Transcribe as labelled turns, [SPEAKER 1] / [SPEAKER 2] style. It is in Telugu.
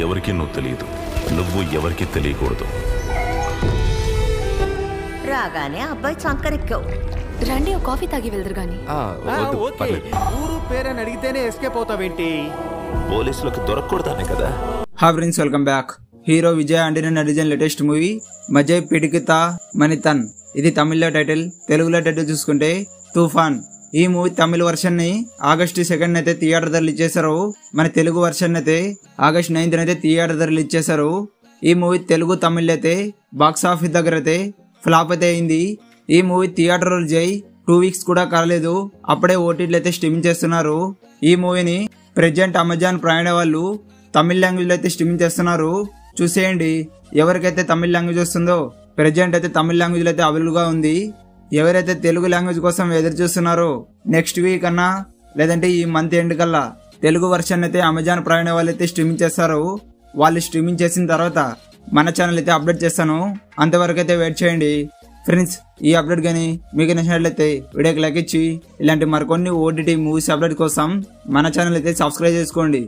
[SPEAKER 1] ఎవరికి నువ్వు తెలియదు, నువ్వు ఎవరికి తెలియకూడదు.
[SPEAKER 2] రాగానే అబ్బాయి చంకరెక్కావు.
[SPEAKER 3] రండి ఒక కాఫీ తాగి వెళ్దరు గాని.
[SPEAKER 4] ఊరు పేరని అడిగితేనే ఎస్కేప్ అవుతావేంటి?
[SPEAKER 1] పోలీసులకు దొరకకూడదానే కదా.
[SPEAKER 5] Hi friends, welcome back. Hero Vijay Antony నటించిన లేటెస్ట్ మూవీ మజయ్ పిడికితా మనితన్. ఇది తమిళ్లో టైటిల్, తెలుగులో టైటిల్ చూసుకుంటే తూఫాన్. ఈ మూవీ తమిళ వర్షన్ ని August 2 అయితే థియేటర్ ధరలు ఇచ్చేసారు. మన తెలుగు వర్షన్ అయితే August 9 అయితే థియేటర్ ధరలు ఇచ్చేసారు. ఈ మూవీ తెలుగు తమిళ్ అయితే బాక్స్ ఆఫీస్ దగ్గర అయితే ఫ్లాప్ అయితే అయింది. ఈ మూవీ థియేటర్ జై 2 weeks కూడా కాలేదు, అప్పుడే ఓటీటీలు అయితే స్ట్రీమింగ్ చేస్తున్నారు. ఈ మూవీని ప్రెజెంట్ అమెజాన్ ప్రైమ్ వాళ్ళు తమిళ లాంగ్వేజ్ లో అయితే స్ట్రీమింగ్ చేస్తున్నారు. చూసేయండి, ఎవరికైతే తమిళ లాంగ్వేజ్ వస్తుందో ప్రెజెంట్ అయితే తమిళ లాంగ్వేజ్ లో అయితే అవైలబుల్ గా ఉంది. ఎవరైతే తెలుగు లాంగ్వేజ్ కోసం ఎదురు చూస్తున్నారో నెక్స్ట్ వీక్ అన్నా లేదంటే ఈ మంత్ ఎండ్ కల్లా తెలుగు వర్షన్ అయితే అమెజాన్ ప్రైమ్ వాళ్ళు అయితే స్ట్రీమింగ్ చేస్తారు. వాళ్ళు స్ట్రీమింగ్ చేసిన తర్వాత మన ఛానల్ అయితే అప్డేట్ చేస్తాను, అంతవరకు అయితే వెయిట్ చేయండి. ఫ్రెండ్స్, ఈ అప్డేట్ కానీ మీకు నచ్చినట్లయితే వీడియోకి లైక్ ఇచ్చి ఇలాంటి మరికొన్ని ఓటీటీ మూవీస్ అప్డేట్ కోసం మన ఛానల్ అయితే సబ్స్క్రైబ్ చేసుకోండి.